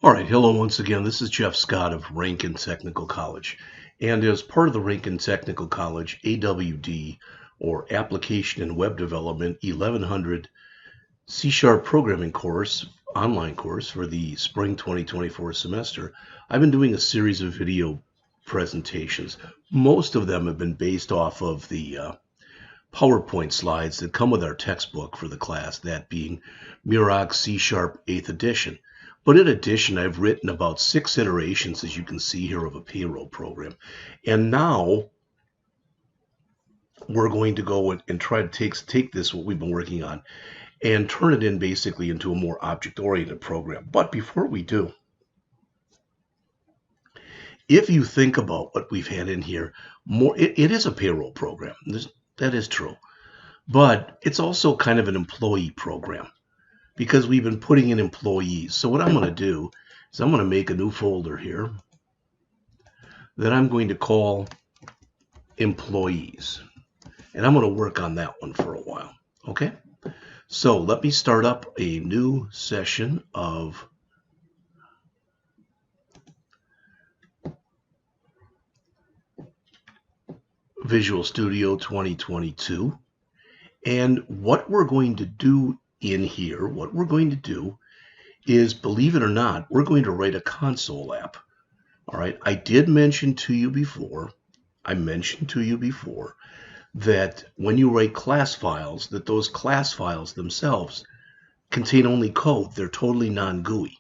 All right, hello once again. This is Jeff Scott of Rankin Technical College. And as part of the Rankin Technical College AWD, or Application and Web Development 1100 C# programming course, online course for the spring 2024 semester, I've been doing a series of video presentations. Most of them have been based off of the PowerPoint slides that come with our textbook for the class, that being Muroc C# 8th edition. But in addition, I've written about 6 iterations, as you can see here, of a payroll program. And now we're going to go and try to take this, what we've been working on, and turn it in basically into a more object-oriented program. But before we do, if you think about what we've had in here, it is a payroll program. That is true. But it's also kind of an employee program, because we've been putting in employees. So what I'm going to do is I'm going to make a new folder here that I'm going to call employees. And I'm going to work on that one for a while. Okay? So let me start up a new session of Visual Studio 2022. And what we're going to do in here, is, believe it or not, we're going to write a console app. All right, I mentioned to you before that when you write class files, that those class files themselves contain only code. They're totally non-GUI.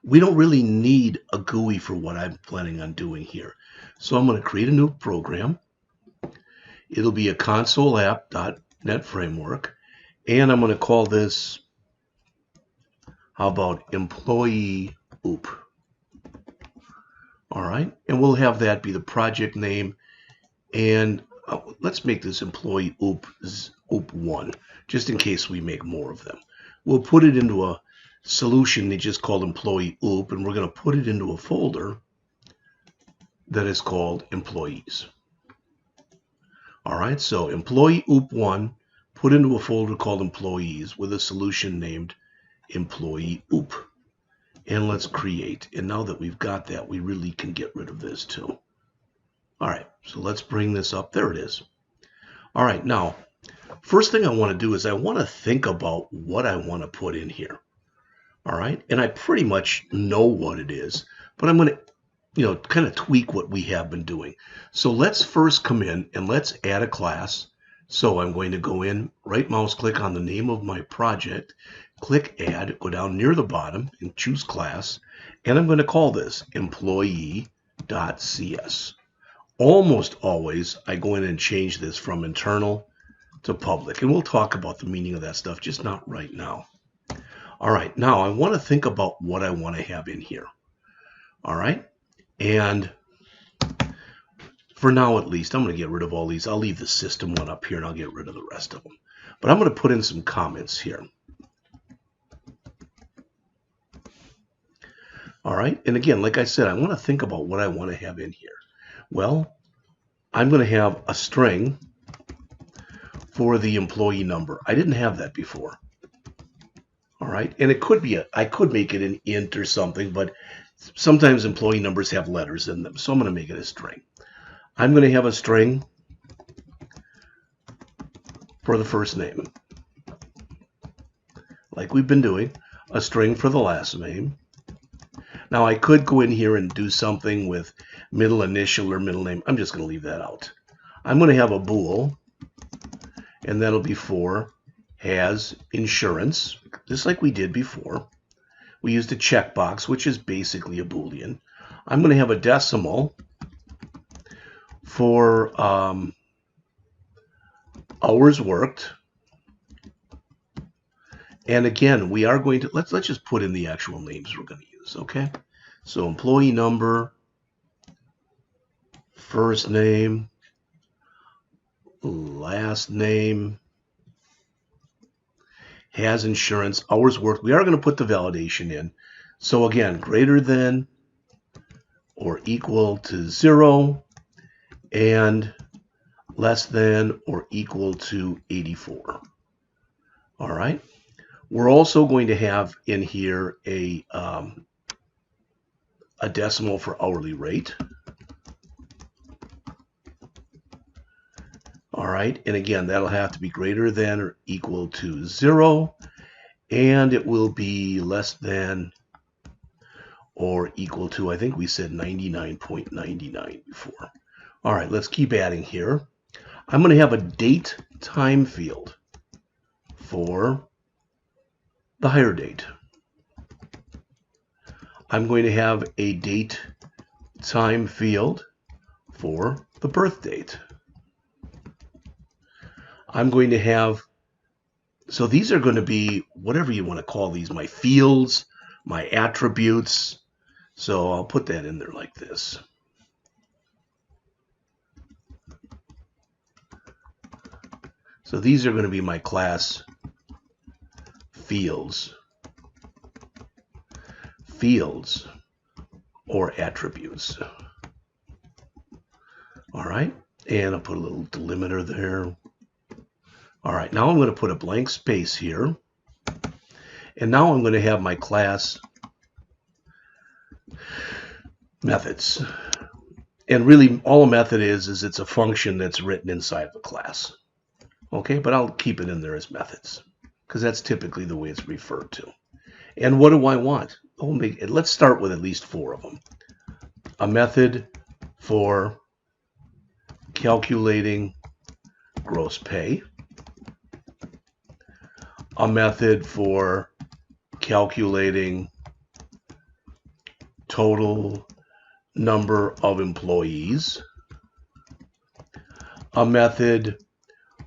We don't really need a GUI for what I'm planning on doing here. So I'm going to create a new program. It'll be a console app.NET framework. And I'm going to call this, how about employee OOP? All right, and we'll have that be the project name. And let's make this employee OOP1, just in case we make more of them. We'll put it into a solution they just called employee OOP, and we're going to put it into a folder that is called employees. All right, so employee OOP1, put into a folder called employees with a solution named employee OOP. And let's create. And now that we've got that, we really can get rid of this too. All right, so let's bring this up. There it is. All right, now, first thing I want to do is I want to think about what I want to put in here. All right, and I pretty much know what it is, but I'm going to, kind of tweak what we have been doing. So let's first come in and let's add a class. So I'm going to go in, right mouse click on the name of my project, click add, go down near the bottom and choose class, and I'm going to call this employee.cs. Almost always I go in and change this from internal to public, and we'll talk about the meaning of that stuff, just not right now. All right, now I want to think about what I want to have in here. All right, and for now, at least, I'm going to get rid of all these. I'll leave the system one up here, and I'll get rid of the rest of them. But I'm going to put in some comments here. All right, and again, like I said, I want to think about what I want to have in here. Well, I'm going to have a string for the employee number. I didn't have that before. All right, and it could be I could make it an int or something, but sometimes employee numbers have letters in them, so I'm going to make it a string. I'm going to have a string for the first name, like we've been doing, a string for the last name. Now I could go in here and do something with middle initial or middle name. I'm just going to leave that out. I'm going to have a bool, and that'll be for has insurance, just like we did before. We used a checkbox, which is basically a Boolean. I'm going to have a decimal for hours worked. And again, we are going to, let's just put in the actual names we're going to use, okay? So employee number, first name, last name, has insurance, hours worked. We are going to put the validation in. So again, greater than or equal to 0 and less than or equal to 84. All right. We're also going to have in here a a decimal for hourly rate. All right, and again, that'll have to be greater than or equal to 0, and it will be less than or equal to, I think we said 99.99 before. All right, let's keep adding here. I'm going to have a date time field for the hire date. I'm going to have a date time field for the birth date. I'm going to have, so these are going to be whatever you want to call these, my fields, my attributes. So I'll put that in there like this. So these are going to be my class fields or attributes. All right, and I'll put a little delimiter there. All right, now I'm going to put a blank space here. And now I'm going to have my class methods. And really, all a method is it's a function that's written inside of a class. Okay, but I'll keep it in there as methods, because that's typically the way it's referred to. And what do I want? Oh, let's start with at least 4 of them. A method for calculating gross pay. A method for calculating total number of employees. A method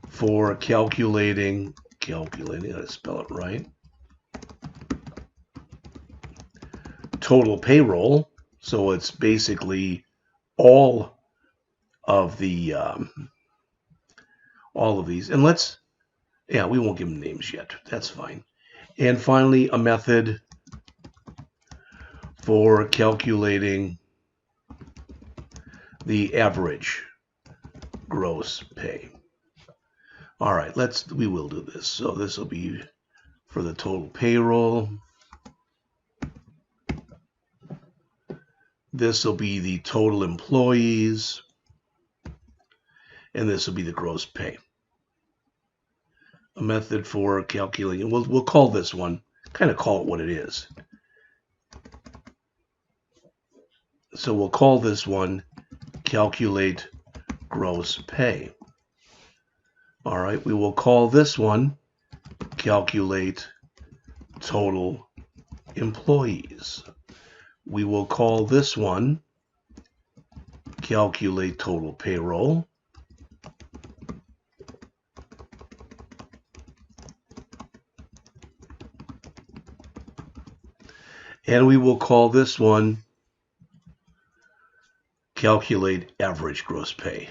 for calculating, how to spell it right, total payroll. So it's basically all of these. And we won't give them names yet. That's fine. And finally, a method for calculating the average gross pay. All right, we will do this. So this will be for the total payroll. This will be the total employees. And this will be the gross pay. A method for calculating, we'll call this one, kind of call it what it is. So we'll call this one calculate gross pay. All right, we will call this one calculate total employees. We will call this one calculate total payroll. And we will call this one calculate average gross pay.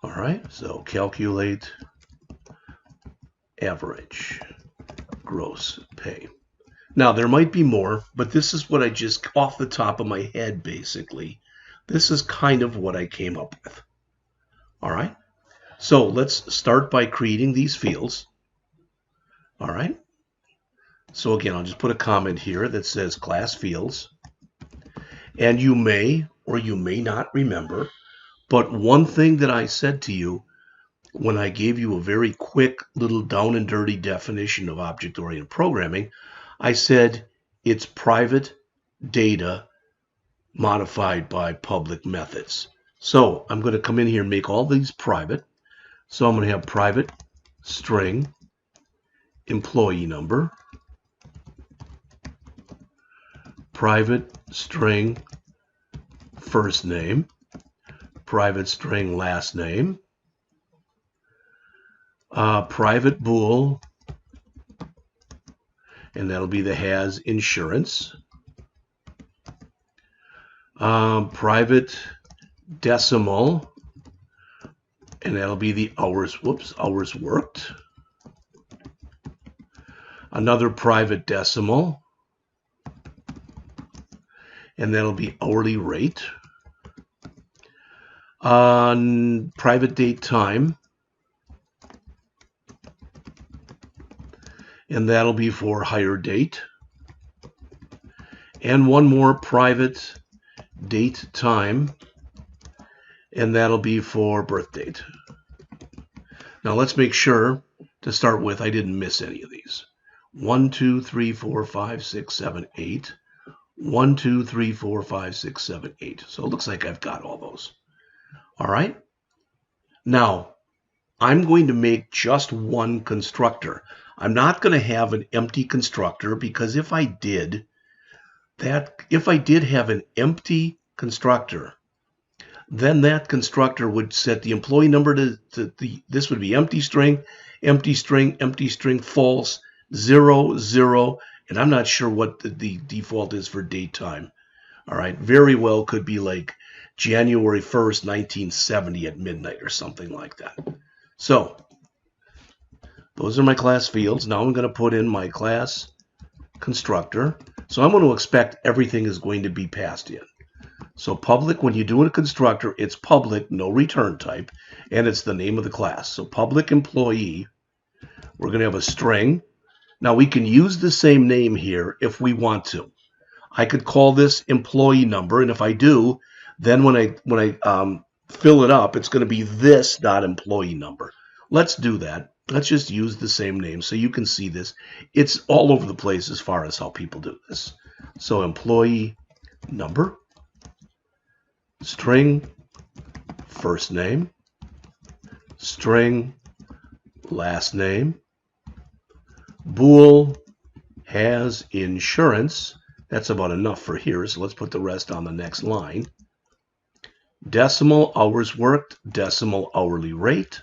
All right, so calculate average gross pay. Now, there might be more, but this is what I just, off the top of my head, basically. This is kind of what I came up with. All right, so let's start by creating these fields. All right, so again, I'll just put a comment here that says class fields. And you may or you may not remember, but one thing that I said to you when I gave you a very quick little down and dirty definition of object-oriented programming, I said it's private data modified by public methods. So I'm going to come in here and make all these private. So I'm going to have private string employee number, private string first name, private string last name, private bool, and that'll be the has insurance, private decimal, and that'll be the hours worked, another private decimal, and that'll be hourly rate, private date time, and that'll be for hire date. And one more private date time, and that'll be for birth date. Now let's make sure to start with I didn't miss any of these. 1, 2, 3, 4, 5, 6, 7, 8. 1, 2, 3, 4, 5, 6, 7, 8. So it looks like I've got all those. All right. Now, I'm going to make just one constructor. I'm not going to have an empty constructor, because if I did have an empty constructor, then that constructor would set the employee number to this would be empty string, empty string, empty string, false, 0, 0, and I'm not sure what the default is for date time. All right, very well could be like January 1st, 1970 at midnight or something like that. So those are my class fields. Now I'm going to put in my class constructor. So I'm going to expect everything is going to be passed in. So public, when you do a constructor, it's public, no return type, and it's the name of the class. So public employee, we're going to have a string. Now we can use the same name here if we want to. I could call this employee number, and if I do, then when I fill it up, it's going to be this dot employee number. Let's do that. Let's just use the same name so you can see this. It's all over the place as far as how people do this. So employee number, string, first name, string, last name, bool, has insurance. That's about enough for here, so let's put the rest on the next line. Decimal, hours worked, decimal, hourly rate,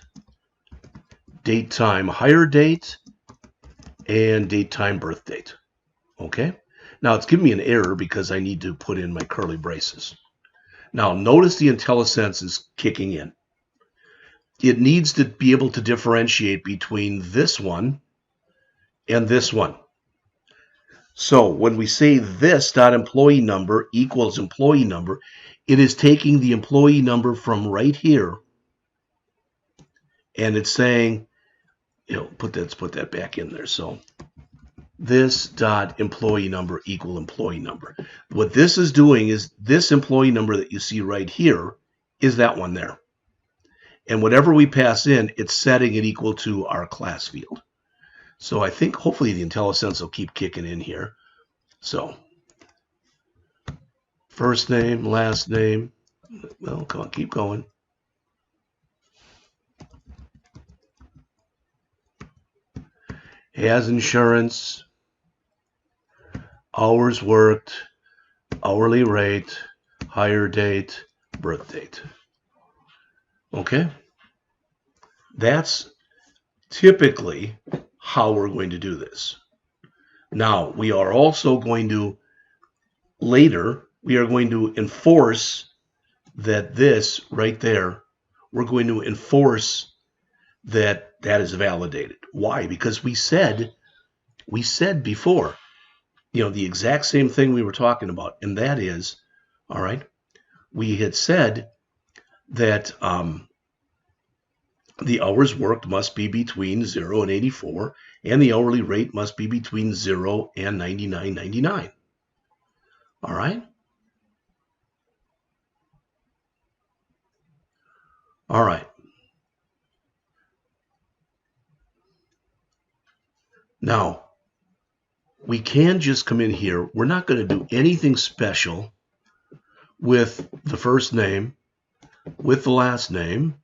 date time, hire date, and date time, birth date. Okay? Now it's giving me an error because I need to put in my curly braces. Now notice the IntelliSense is kicking in. It needs to be able to differentiate between this one and this one. So when we say this dot employee number equals employee number, it is taking the employee number from right here, and it's saying, let's put that back in there. So this dot employee number equal employee number. What this is doing is this employee number that you see right here is that one there. And whatever we pass in, it's setting it equal to our class field. So I think hopefully the IntelliSense will keep kicking in here. So first name, last name. Well, come on, keep going. Has insurance, hours worked, hourly rate, hire date, birth date. Okay? That's typically how we're going to do this. Now, we are also going to, later, we are going to enforce that this right there, we're going to enforce that that is validated. Why? Because we said before, the exact same thing we were talking about, and that is, all right, we had said that the hours worked must be between 0 and 84, and the hourly rate must be between 0 and 99.99. All right? All right. Now, we can just come in here. We're not going to do anything special with the first name, with the last name.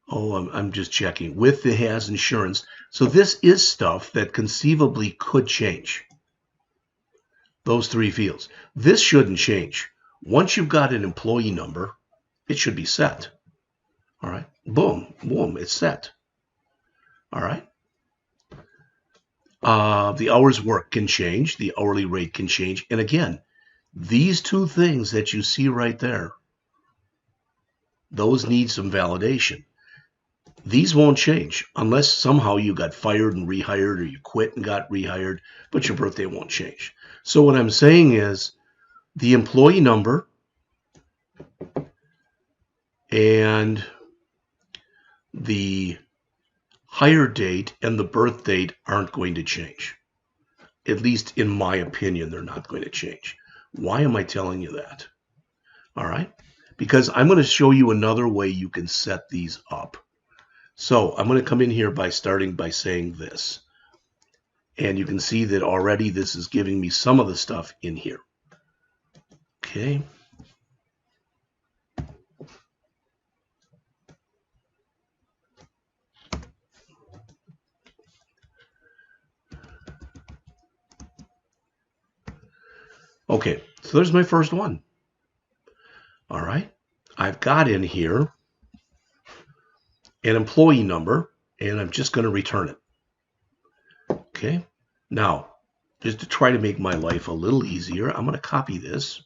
Oh, I'm just checking. With the has insurance. So this is stuff that conceivably could change. Those three fields. This shouldn't change. Once you've got an employee number, it should be set. All right. Boom, boom, it's set. All right. The hours worked can change. The hourly rate can change. And again, these two things that you see right there, those need some validation. These won't change unless somehow you got fired and rehired, or you quit and got rehired, but your birthday won't change. So what I'm saying is the employee number and the hire date and the birth date aren't going to change. At least in my opinion, they're not going to change. Why am I telling you that? All right, because I'm going to show you another way you can set these up. So I'm going to come in here by starting by saying this. And you can see that already this is giving me some of the stuff in here. Okay. Okay, so there's my first one. All right, I've got in here an employee number, and I'm just going to return it. Okay, now, just to try to make my life a little easier, I'm going to copy this.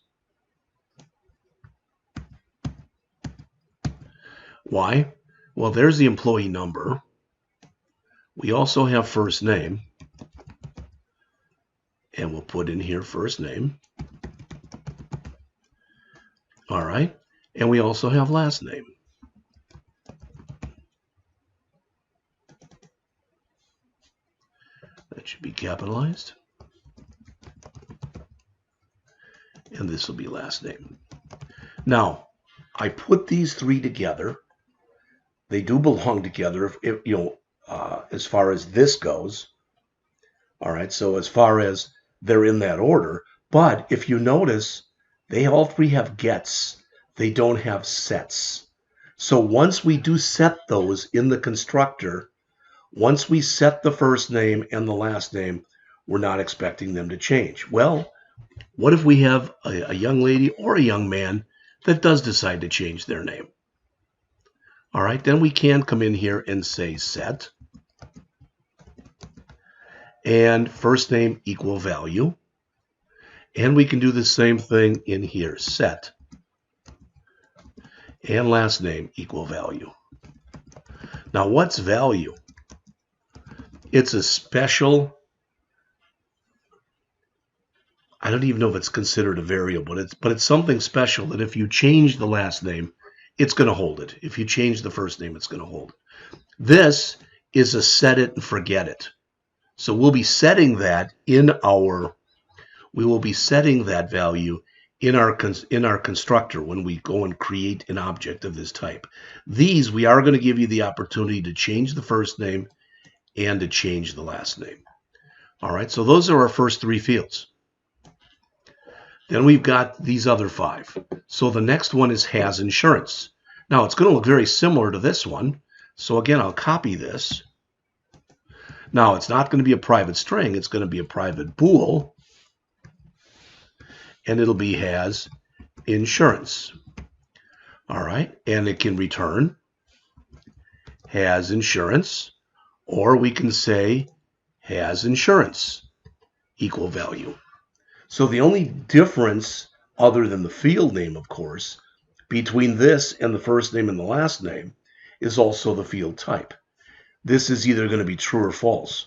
Why? Well, there's the employee number. We also have first name, and we'll put in here first name. All right, and we also have last name. That should be capitalized. And this will be last name. Now, I put these three together. They do belong together, if, as far as this goes. All right, so as far as they're in that order. But if you notice, they all three have gets. They don't have sets. So once we do set those in the constructor, once we set the first name and the last name, we're not expecting them to change. Well, what if we have a young lady or a young man that does decide to change their name? All right, then we can come in here and say set. And first name equal value. And we can do the same thing in here, set. And last name equal value. Now, what's value? It's a special, I don't even know if it's considered a variable, but it's something special that if you change the last name, it's going to hold it. If you change the first name, it's going to hold it. This is a set it and forget it. So we'll be setting that we will be setting that value in our constructor when we go and create an object of this type. These, we are going to give you the opportunity to change the first name and to change the last name. All right, so those are our first three fields. Then we've got these other five. So the next one is has insurance. Now it's going to look very similar to this one. So again, I'll copy this. Now it's not going to be a private string. It's going to be a private bool. And it'll be has insurance. All right, and it can return has insurance, or we can say has insurance equal value. So the only difference, other than the field name, of course, between this and the first name and the last name is also the field type. This is either going to be true or false.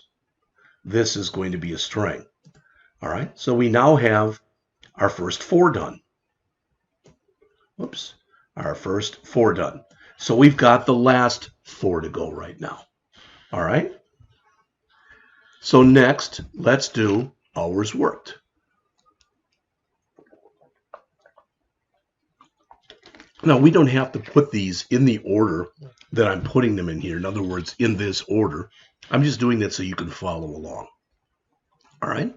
This is going to be a string. All right, so we now have our first four done. Whoops, our first four done. So we've got the last four to go right now. All right. So next, let's do hours worked. Now, we don't have to put these in the order that I'm putting them in here. In other words, in this order. I'm just doing that so you can follow along. All right.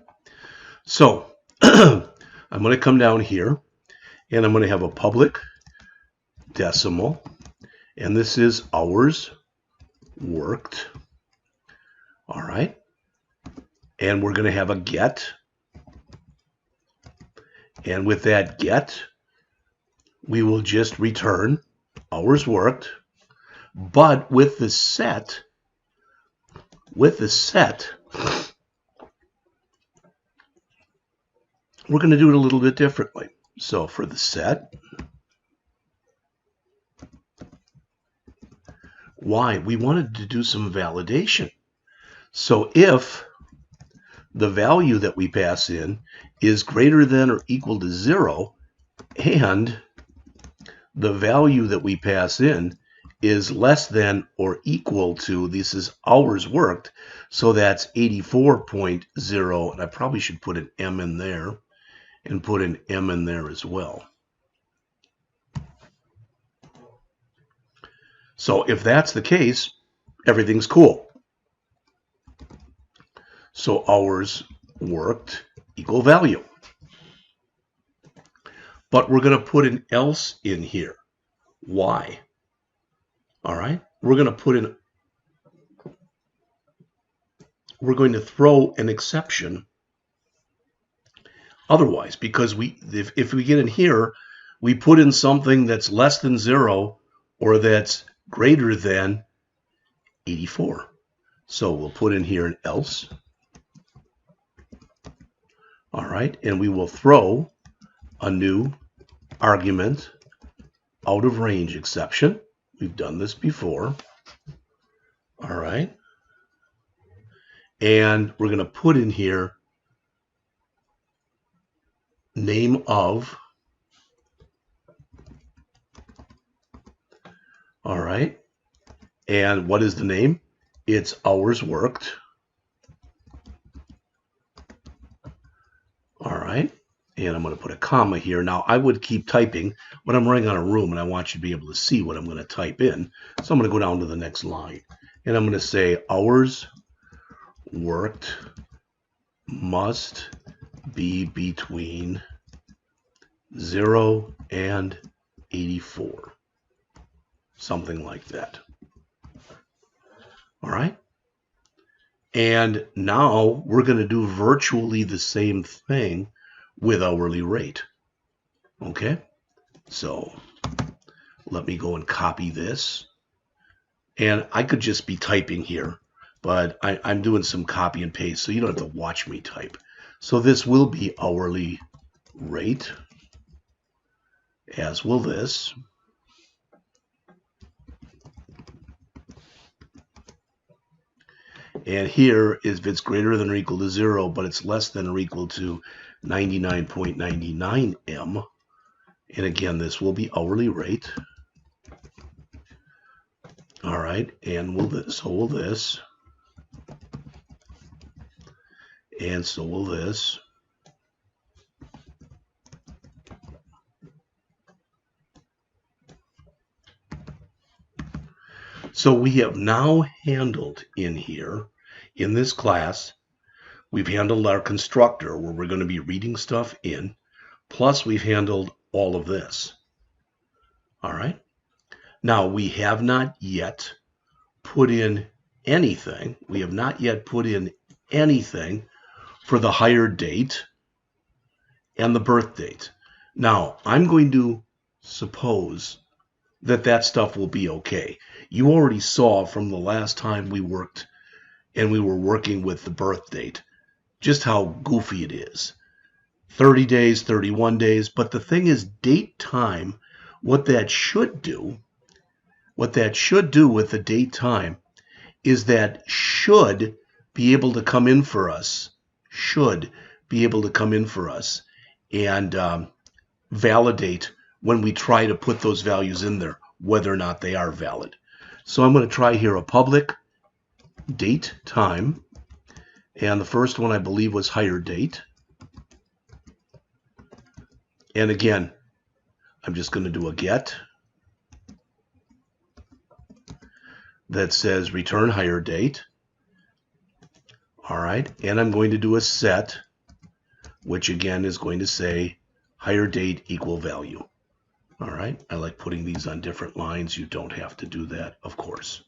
So I'm going to come down here, and I'm going to have a public decimal, and this is hours worked. All right. And we're going to have a get. And with that get, we will just return hours worked. But with the set, we're going to do it a little bit differently. So for the set, why? We wanted to do some validation. So if the value that we pass in is greater than or equal to 0, and the value that we pass in is less than or equal to, this is hours worked, so that's 84.0, and I probably should put an M in there and put an M in there as well. So if that's the case, everything's cool. So hours worked equal value. But we're going to put an else in here. Why? All right, we're going to throw an exception otherwise, because if we get in here, we put in something that's less than 0 or that's greater than 84. So we'll put in here an else. All right, and we will throw a new argument out of range exception. We've done this before. All right. And we're going to put in here name of. All right. And what is the name? It's hours worked. All right. And I'm going to put a comma here. Now, I would keep typing, but I'm running out of room, and I want you to be able to see what I'm going to type in. So I'm going to go down to the next line. And I'm going to say hours worked must be between 0 and 84. Something like that. All right. And now we're going to do virtually the same thing with hourly rate. Okay, so let me go and copy this. And I could just be typing here, but I'm doing some copy and paste, so you don't have to watch me type. So this will be hourly rate, as will this. And here is if it's greater than or equal to 0, but it's less than or equal to 99.99 M. And again, this will be hourly rate. All right, and so will this. And so will this. So we have now handled in here, in this class, we've handled our constructor where we're going to be reading stuff in, plus we've handled all of this. All right. Now we have not yet put in anything. We have not yet put in anything for the hire date and the birth date. Now I'm going to suppose that stuff will be okay. You already saw from the last time we worked and we were working with the birth date just how goofy it is. 30 days, 31 days, but the thing is date time, what that should do with the date time is that should be able to come in for us, and validate when we try to put those values in there, whether or not they are valid. So I'm going to try here a public date time, and the first one I believe was hire date. And again, I'm just going to do a get that says return hire date. All right, and I'm going to do a set, which again is going to say hire date equal value. All right, I like putting these on different lines. You don't have to do that, of course.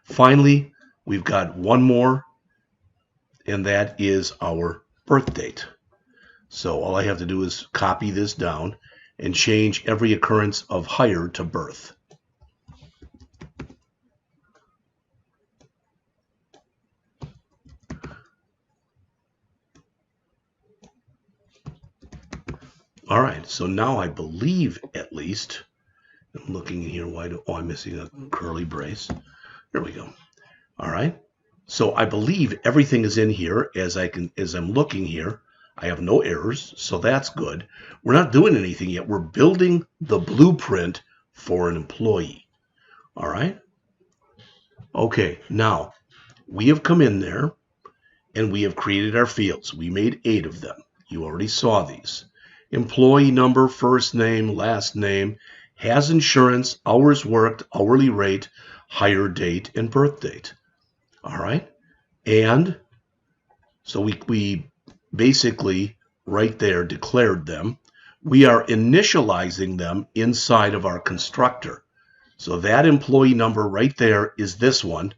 Finally, we've got one more, and that is our birth date. So all I have to do is copy this down and change every occurrence of hire to birth. All right, so now I believe at least, I'm looking in here, I'm missing a curly brace. There we go. All right, so I believe everything is in here as I'm looking here. I have no errors, so that's good. We're not doing anything yet. We're building the blueprint for an employee. All right. Okay, now we have come in there and we have created our fields. We made 8 of them. You already saw these. Employee number, first name, last name, has insurance, hours worked, hourly rate, hire date, and birth date. All right. And so we basically right there declared them. We are initializing them inside of our constructor. So that employee number right there is this one.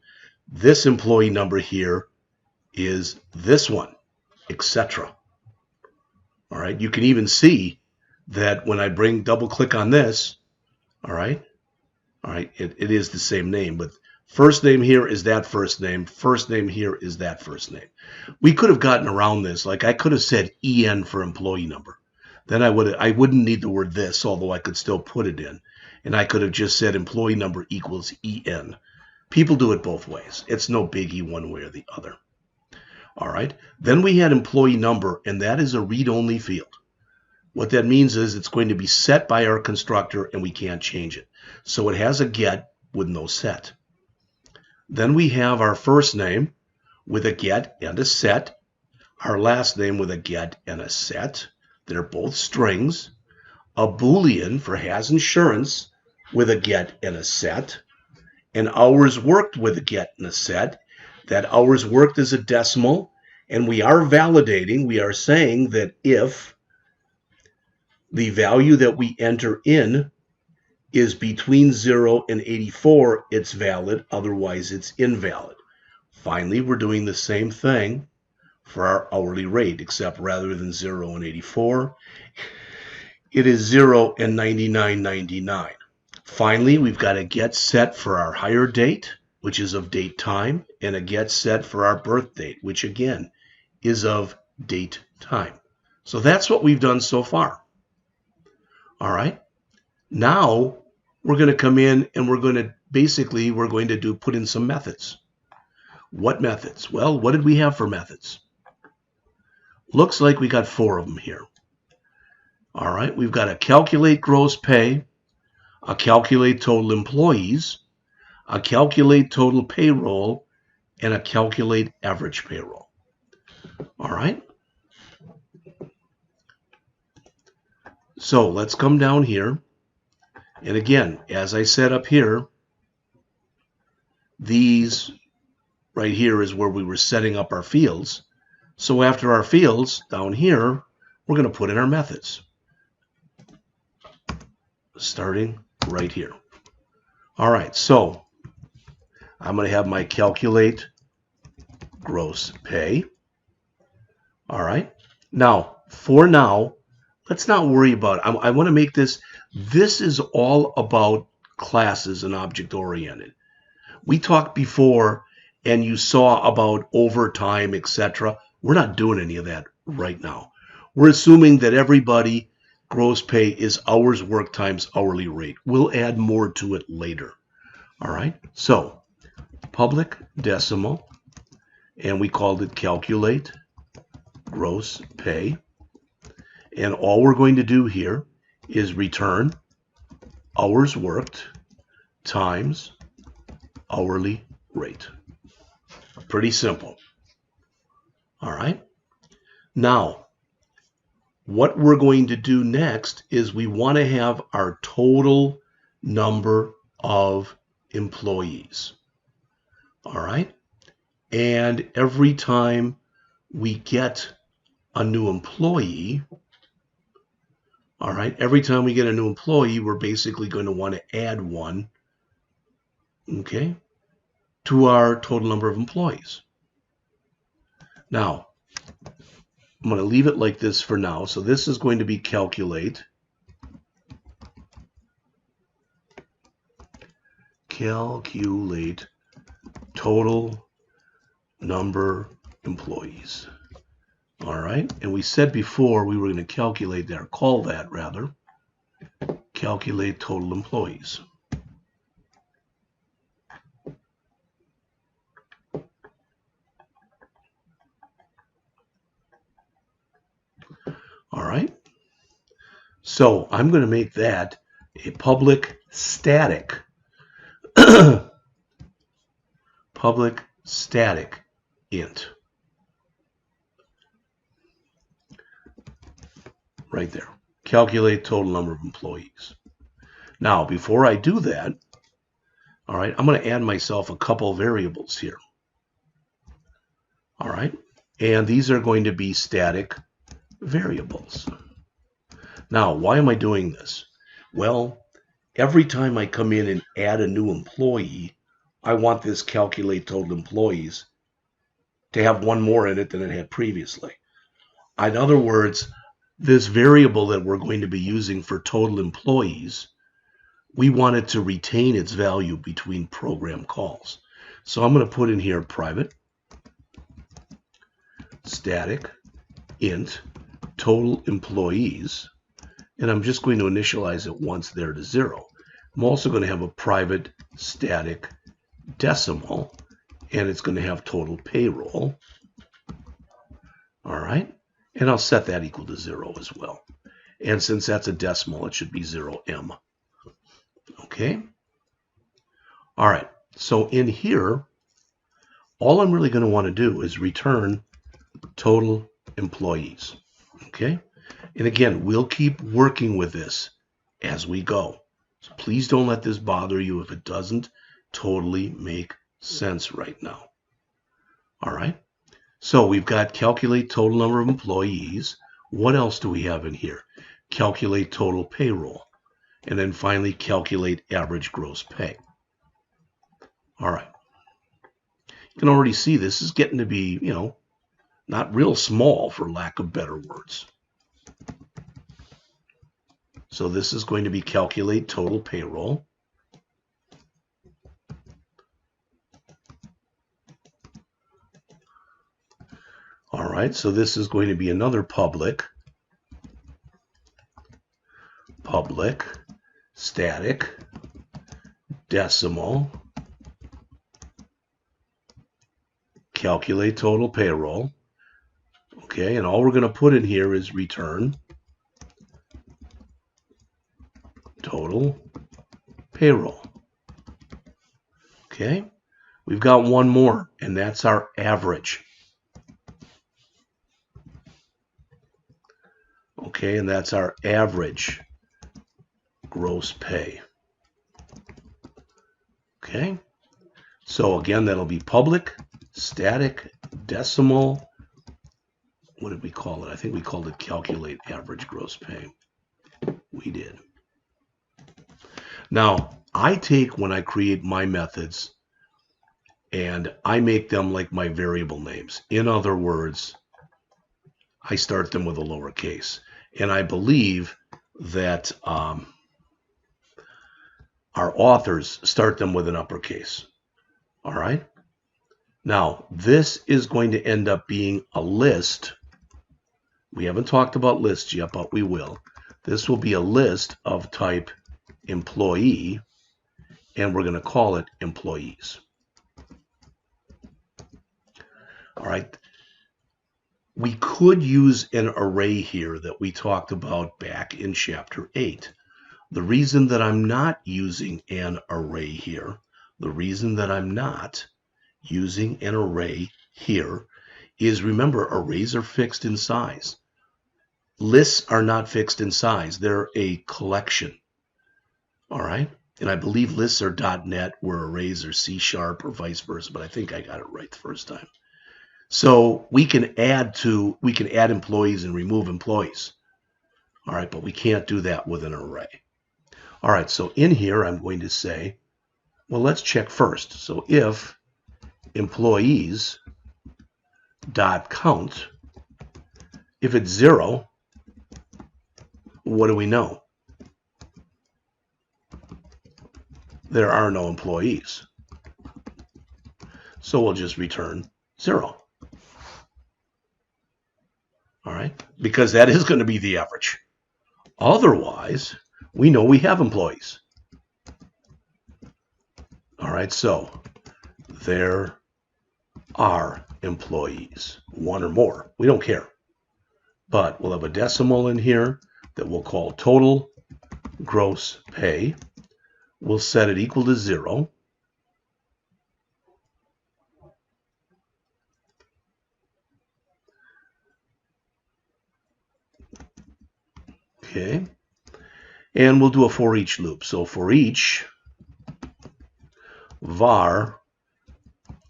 This employee number here is this one, etc. All right. You can even see that when I double click on this, all right, it is the same name, but first name here is that first name here is that first name. We could have gotten around this. Like I could have said EN for employee number. Then I wouldn't need the word this, although I could still put it in. And I could have just said employee number equals EN. People do it both ways. It's no biggie one way or the other. All right. Then we had employee number, and that is a read-only field. What that means is it's going to be set by our constructor, and we can't change it. So it has a get with no set. Then we have our first name with a get and a set. Our last name with a get and a set. They're both strings. A Boolean for has insurance with a get and a set. And hours worked with a get and a set. That hours worked is a decimal. And we are validating, we are saying that if the value that we enter in is between 0 and 84, it's valid, otherwise it's invalid. Finally, we're doing the same thing for our hourly rate, except rather than 0 and 84, it is 0 and 99.99. Finally, we've got a get set for our hire date, which is of date time, and a get set for our birth date, which again is of date time. So that's what we've done so far. All right. Now we're going to come in and we're going to put in some methods. What methods? Well, what did we have for methods? Looks like we got 4 of them here. All right. We've got a calculate gross pay, a calculate total employees, a calculate total payroll, and a calculate average payroll. All right. So let's come down here. And again, as I said up here, these right here is where we were setting up our fields. So after our fields, down here, we're going to put in our methods. Starting right here. All right, so I'm going to have my calculate gross pay. All right. Now, for now, let's not worry about it. I want to make this is all about classes and object-oriented. We talked before, and you saw about overtime, etc. We're not doing any of that right now. We're assuming that everybody gross pay is hours worked times hourly rate. We'll add more to it later. All right. So public decimal, and we called it calculate gross pay. And all we're going to do here is return hours worked times hourly rate. Pretty simple. All right. Now, what we're going to do next is we want to have our total number of employees. All right. And every time we get a new employee, all right, every time we get a new employee, we're basically going to want to add one, okay, to our total number of employees. Now, I'm going to leave it like this for now. So this is going to be calculate total number employees. All right, and we said before we were going to calculate that, or call that rather, calculate total employees. All right, so I'm going to make that a public static public static int. Right there. Calculate total number of employees. Now, before I do that, all right, I'm going to add myself a couple variables here. All right, and these are going to be static variables. Now, why am I doing this? Well, every time I come in and add a new employee, I want this calculate total employees to have one more in it than it had previously. In other words, this variable that we're going to be using for total employees, we want it to retain its value between program calls. So I'm going to put in here private static int total employees, and I'm just going to initialize it once there to 0. I'm also going to have a private static decimal, and it's going to have total payroll. All right, and I'll set that equal to 0 as well. And since that's a decimal, it should be 0M. Okay. All right. So in here, all I'm really going to want to do is return total employees. Okay. And again, we'll keep working with this as we go. So please don't let this bother you if it doesn't totally make sense right now. All right. So we've got calculate total number of employees. What else do we have in here? Calculate total payroll. And then finally calculate average gross pay. All right. You can already see this is getting to be, not real small for lack of better words. So this is going to be calculate total payroll. All right, so this is going to be another public static decimal calculate total payroll. Okay, and all we're going to put in here is return total payroll. Okay, we've got one more, and that's our average. Okay, and that's our average gross pay. Okay, so again, that'll be public static decimal. What did we call it? I think we called it calculate average gross pay. We did. Now, I take when I create my methods and I make them like my variable names. In other words, I start them with a lowercase. And I believe that our authors start them with an uppercase. All right? Now, this is going to end up being a list. We haven't talked about lists yet, but we will. This will be a list of type employee, and we're going to call it employees. All right. We could use an array here that we talked about back in Chapter 8. The reason that I'm not using an array here, is remember, arrays are fixed in size. Lists are not fixed in size. They're a collection. All right. And I believe lists are .NET where arrays are C# or vice versa, but I think I got it right the first time. So we can add employees and remove employees. All right, but we can't do that with an array. All right, so in here I'm going to say, well, let's check first. So if employees dot count, if it's 0, what do we know? There are no employees. So we'll just return 0. All right, because that is going to be the average. Otherwise, we know we have employees. All right, so there are employees, one or more. We don't care. But we'll have a decimal in here that we'll call total gross pay. We'll set it equal to 0. Okay. And we'll do a for each loop. So for each var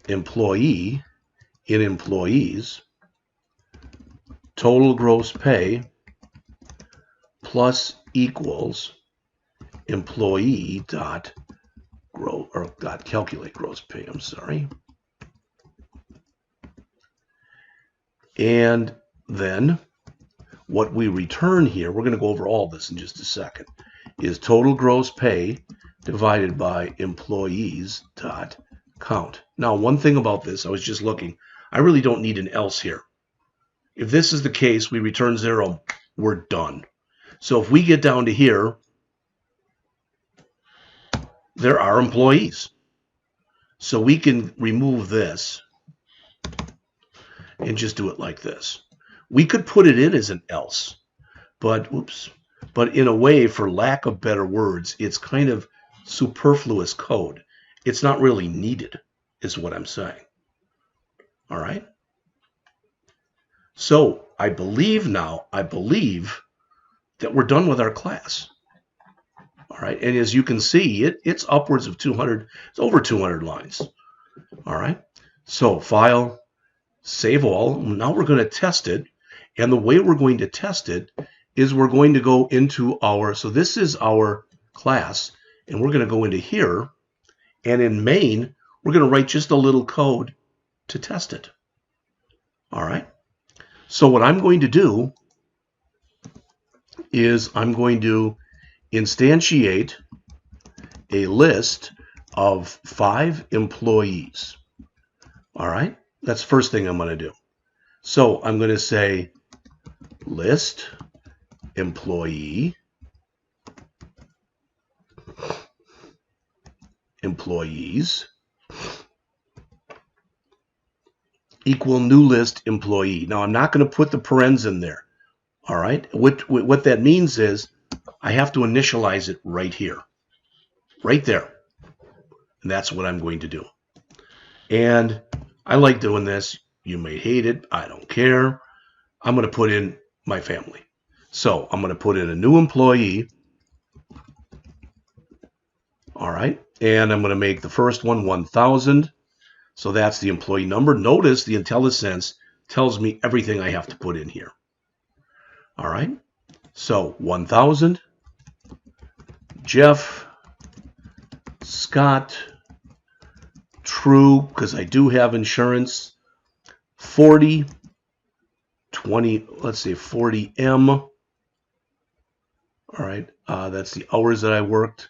employee in employees, total gross pay plus equals employee dot grow or dot calculate gross pay. I'm sorry. And then what we return here, we're going to go over all this in just a second, is total gross pay divided by employees dot count. Now, one thing about this, I was just looking, I really don't need an else here. If this is the case, we return 0, we're done. So if we get down to here, there are employees. So we can remove this and just do it like this. We could put it in as an else, but in a way, for lack of better words, it's kind of superfluous code. It's not really needed, is what I'm saying. All right. So I believe that we're done with our class. All right. And as you can see, it's upwards of 200, it's over 200 lines. All right. So file, save all. Now we're going to test it. And the way we're going to test it is we're going to go into so this is our class, and we're going to go into here, and in main, we're going to write just a little code to test it. All right. So what I'm going to do is I'm going to instantiate a list of 5 employees. All right. That's the first thing I'm going to do. So I'm going to say list employees equal new list employee. Now I'm not going to put the parens in there. All right. What that means is I have to initialize it right here, right there. And that's what I'm going to do. And I like doing this. You may hate it. I don't care. I'm going to put in my family. So I'm going to put in a new employee. All right. And I'm going to make the first one 1,000. So that's the employee number. Notice the IntelliSense tells me everything I have to put in here. All right. So 1,000. Jeff, Scott, true, because I do have insurance. 40, 20, let's say 40M. All right, that's the hours that I worked.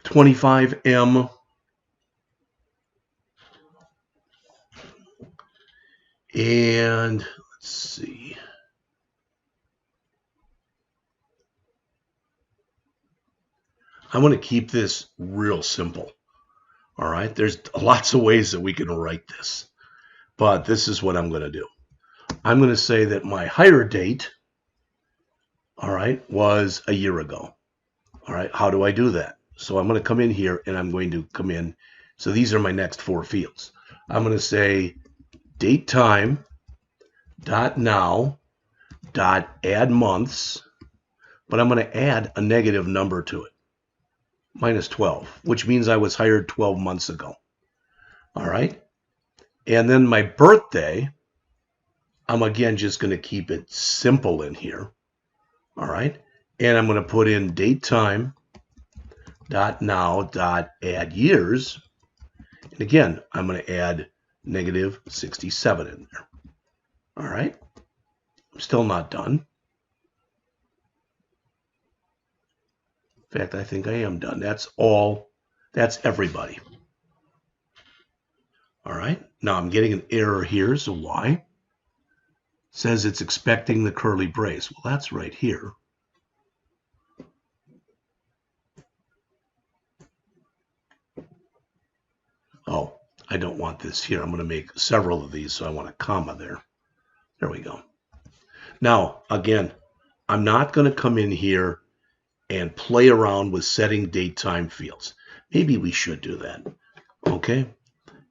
25M. And let's see. I want to keep this real simple. All right, there's lots of ways that we can write this, but this is what I'm going to do. I'm going to say that my hire date, all right, was a year ago. All right, how do I do that? So I'm going to come in here and I'm going to come in. So these are my next 4 fields. I'm going to say date time dot now dot add months, but I'm going to add a negative number to it, minus 12, which means I was hired 12 months ago. All right. And then my birthday, I'm again just going to keep it simple in here. All right. And I'm going to put in date time dot now dot add years. And again, I'm going to add negative 67 in there. All right. I'm still not done. In fact, I think I am done. That's all. That's everybody. All right. Now I'm getting an error here. So why? It says it's expecting the curly brace. Well, that's right here. Oh, I don't want this here. I'm going to make several of these, so I want a comma there. There we go. Now, again, I'm not going to come in here and play around with setting date time fields. Maybe we should do that. Okay.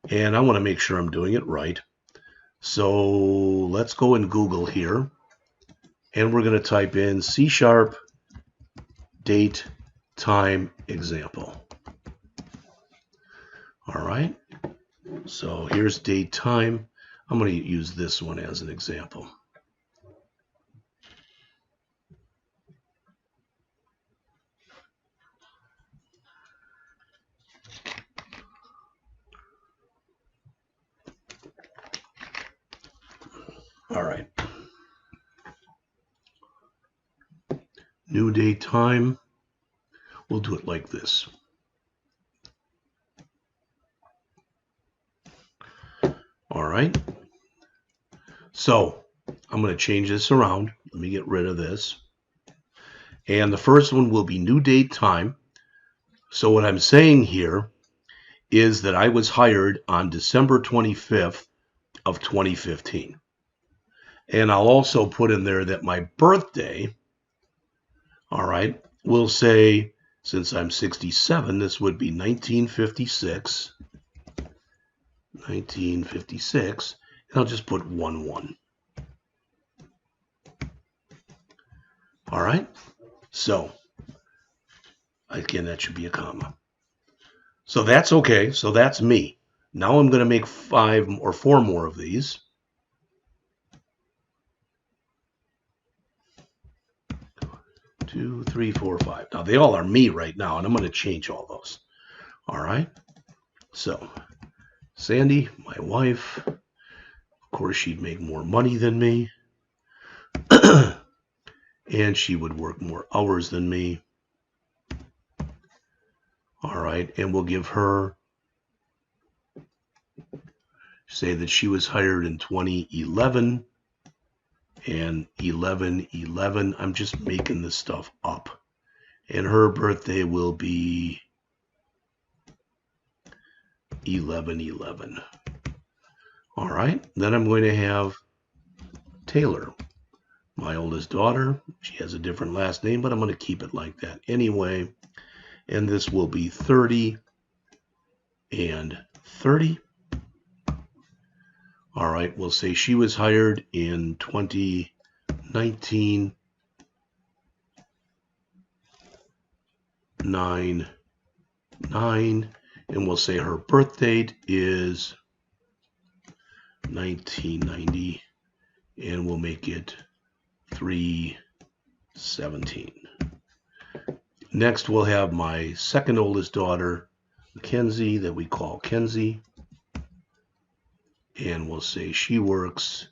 And I want to make sure I'm doing it right. So let's go in Google here. and we're going to type in C# date time example. All right, so here's date time. I'm going to use this one as an example. All right. New date time. We'll do it like this. All right. So I'm going to change this around. Let me get rid of this. And the first one will be new date time. So what I'm saying here is that I was hired on December 25th of 2015. And I'll also put in there that my birthday, all right, we'll say, since I'm 67, this would be 1956. 1956, and I'll just put 11. All right, so again, that should be a comma. So that's okay. So that's me. Now I'm going to make 5 or 4 more of these. Two, three, four, 5. Now they all are me right now, and I'm going to change all those. All right. So Sandy, my wife, of course, she'd make more money than me, and she would work more hours than me. All right, and we'll give her, say that she was hired in 2011, and 11/11, I'm just making this stuff up, and her birthday will be 11/11. All right, then I'm going to have Taylor, my oldest daughter. She has a different last name, but I'm going to keep it like that anyway, and this will be 30 and 30. All right, we'll say she was hired in 2019, 9/9, and we'll say her birth date is 1990, and we'll make it 3/17. Next, we'll have my second oldest daughter, Mackenzie, that we call Kenzie, and we'll say she works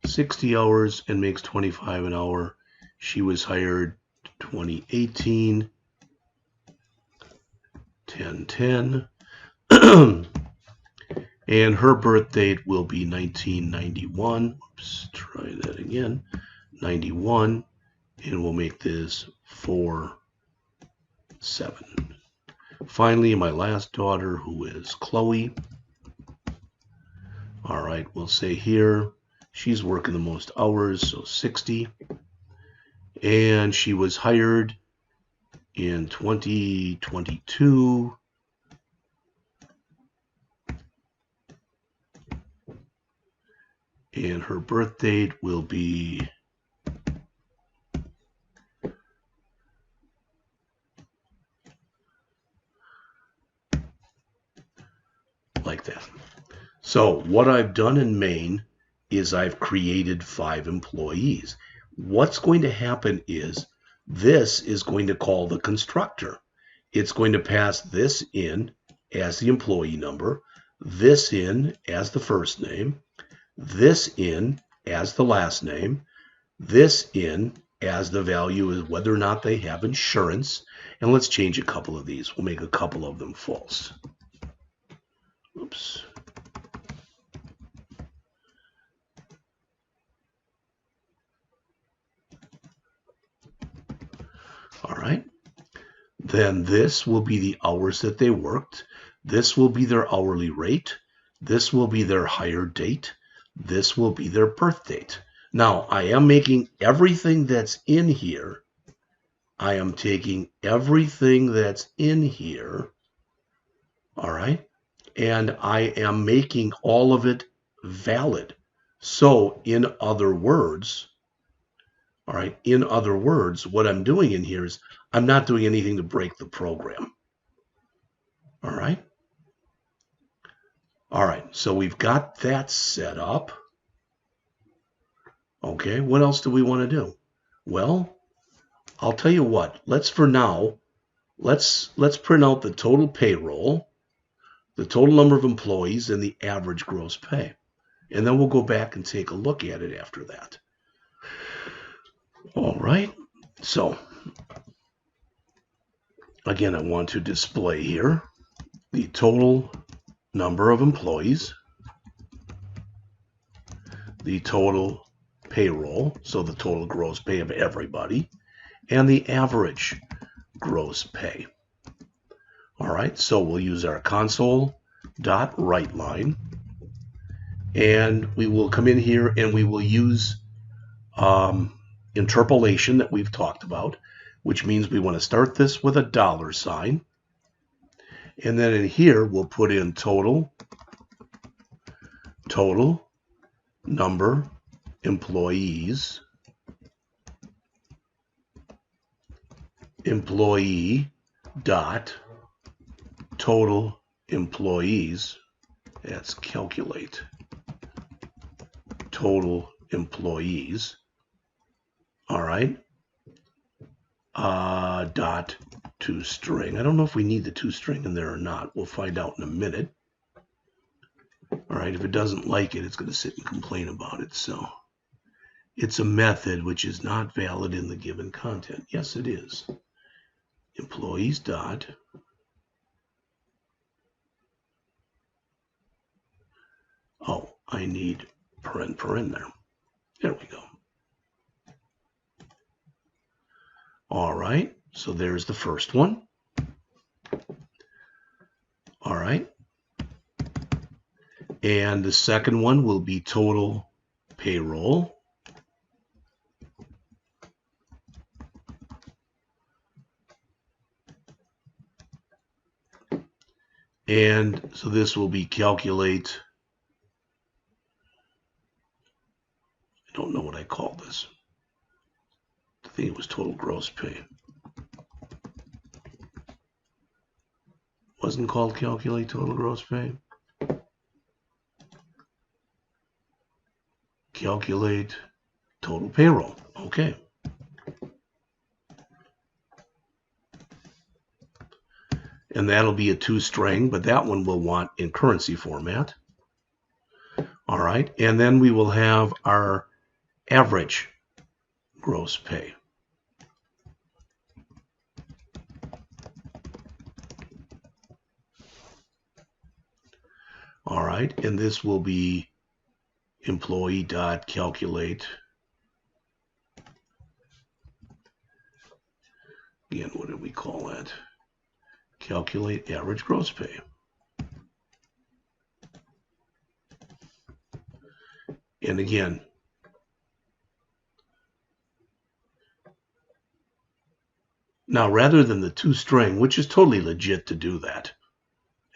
60 hours and makes 25 an hour. She was hired 2018, 10/10, and her birth date will be 1991. Oops, try that again. 91, and we'll make this 4/7. Finally, my last daughter, who is Chloe. All right, we'll say here she's working the most hours, so 60, and she was hired in 2022, and her birth date will be like that. So what I've done in main is I've created 5 employees. What's going to happen is this is going to call the constructor. It's going to pass this in as the employee number, this in as the first name, this in as the last name, this in as the value is whether or not they have insurance. And let's change a couple of these. We'll make a couple of them false. Oops. All right. Then this will be the hours that they worked. This will be their hourly rate. This will be their hire date. This will be their birth date. Now, I am making everything that's in here. I am taking everything that's in here. All right. And I am making all of it valid. So, in other words, All right. In other words, what I'm doing in here is I'm not doing anything to break the program. All right. All right. So we've got that set up. Okay. What else do we want to do? Well, I'll tell you what. Let's print out the total payroll, the total number of employees, and the average gross pay. And then we'll go back and take a look at it after that. All right. So again, I want to display here the total number of employees, the total payroll, so the total gross pay of everybody, and the average gross pay. All right, so we'll use our console.writeLine, and we will come in here and we will use interpolation that we've talked about, which means we want to start this with a $sign. And then in here, we'll put in total number employees, employee dot total employees. That's calculate total employees. All right. Dot toString. I don't know if we need the toString in there or not. We'll find out in a minute. All right. If it doesn't like it, it's going to sit and complain about it. So it's a method which is not valid in the given content. Yes, it is. Employees dot I need paren there. There we go. All right, so there's the first one. All right. And the second one will be total payroll. And so this will be calculate. I don't know what I call this. I think it was total gross pay. Wasn't called calculate total gross pay. Calculate total payroll. Okay. And that'll be a toString, but that one we'll want in currency format. All right. And then we will have our average gross pay. All right. And this will be employee.calculate. Again, what did we call that? Calculate average gross pay. And again, now rather than the toString, which is totally legit to do that,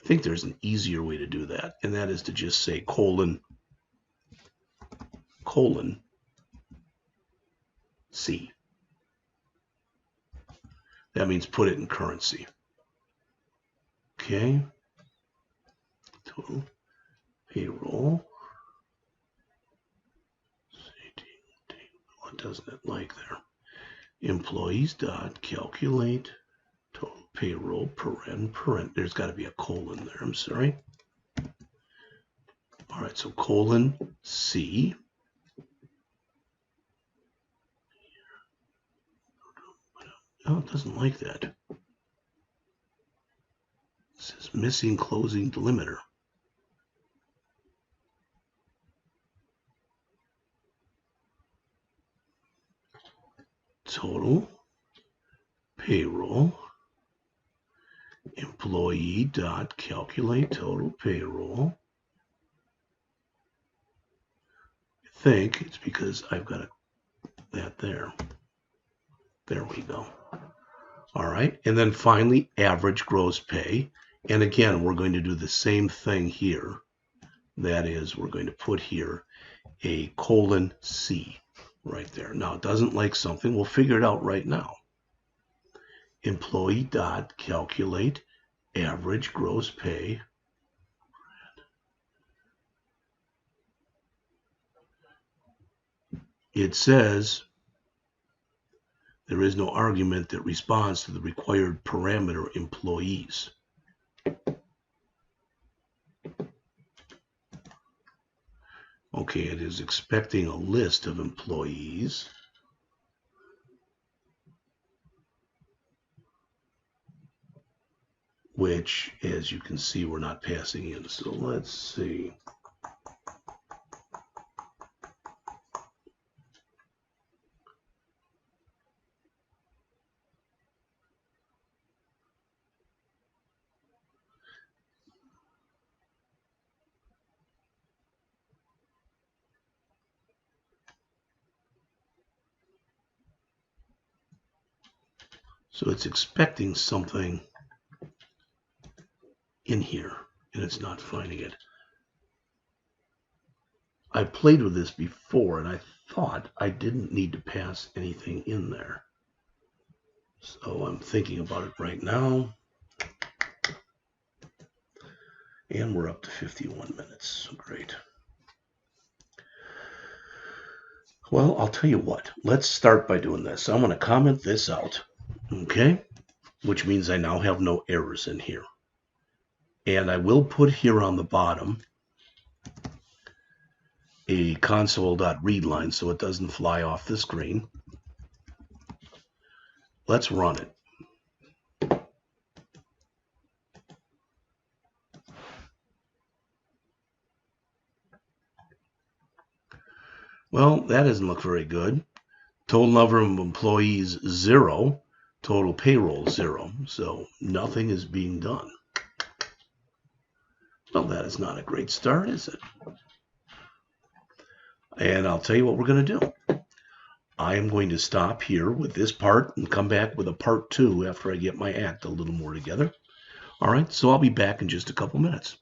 I think there's an easier way to do that, and that is to just say colon C. That means put it in currency. Okay. Total payroll. What doesn't it like there? Employees dot calculate total payroll paren. There's got to be a colon there. I'm sorry. All right, so colon C. Oh, it doesn't like that. It says missing closing delimiter. Total payroll. Employee dot calculate total payroll. I think it's because I've got that there. There we go. All right, and then finally average gross pay. And again, we're going to do the same thing here. That is, we're going to put here a colon C. right there. Now, it doesn't like something. We'll figure it out right now. Employee dot calculate average gross pay. It says there is no argument that responds to the required parameter employees. Okay, it is expecting a list of employees. Which, as you can see, we're not passing in. So let's see. So it's expecting something in here, and it's not finding it. I played with this before, and I thought I didn't need to pass anything in there. So I'm thinking about it right now. And we're up to 51 minutes. Great. Well, I'll tell you what. Let's start by doing this. I'm going to comment this out, okay? Which means I now have no errors in here. And I will put here on the bottom a console.readline so it doesn't fly off the screen. Let's run it. Well, that doesn't look very good. Total number of employees, 0. Total payroll, 0. So nothing is being done. Well, that is not a great start, is it? And I'll tell you what we're going to do. I am going to stop here with this part and come back with a part 2 after I get my act a little more together. All right, so I'll be back in just a couple minutes.